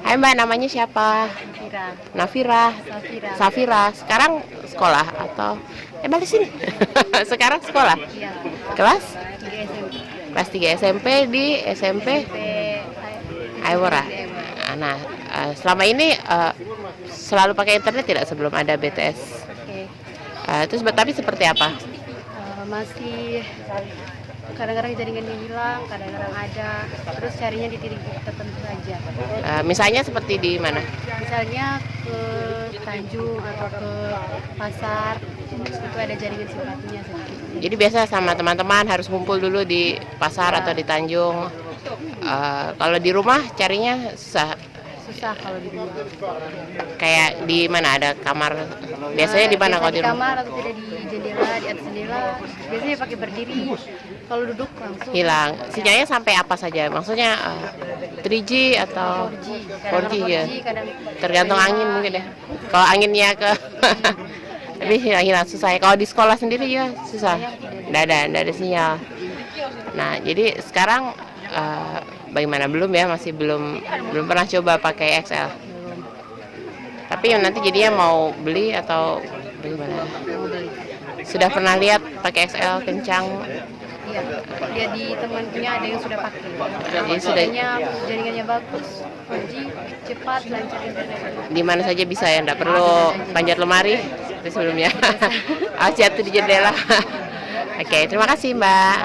Hai Mbak, namanya siapa? Safira. Nafira. Safira. Safira. Sekarang sekolah atau balik sini? Sekarang sekolah. Iya. Kelas? 3 SMP. Kelas 3 SMP di SMP Aiwara. Nah, selama ini selalu pakai internet tidak sebelum ada BTS? Oke. Terus tapi seperti apa? Masih kadang-kadang jaringannya hilang, kadang-kadang ada. Terus carinya di titik tertentu saja. Misalnya seperti di mana? Misalnya ke Tanjung atau ke pasar, itu ada jaringan simpatinya sedikit. Jadi biasa sama teman-teman harus kumpul dulu di pasar atau di Tanjung. Kalau di rumah carinya susah. Susah kalau di rumah. Kayak di mana ada kamar? Biasanya di mana kalau di rumah? Kamar atau tidak di jendela, di atas jendela. Biasanya pakai berdiri. Kalau duduk langsung Hilang. Sinyalnya sampai apa saja? Maksudnya 3G atau 4G. 4G ya? Kadang Tergantung angin mungkin ya. Kalau anginnya ke tapi hilang susah ya. Kalau di sekolah sendiri ya susah. Nggak ada sinyal. Nah, jadi sekarang bagaimana? Belum ya, masih belum pernah coba pakai XL. Tapi nanti jadinya mau beli atau bagaimana? Sudah pernah lihat pakai XL kencang? Iya, dia di teman punya ada yang sudah pakai. Jadi sudah Jaringannya bagus, 4G, cepat, lancar internet. di mana saja bisa ya, enggak perlu panjat lemari seperti sebelumnya. Jatuh di jendela. Oke, terima kasih Mbak.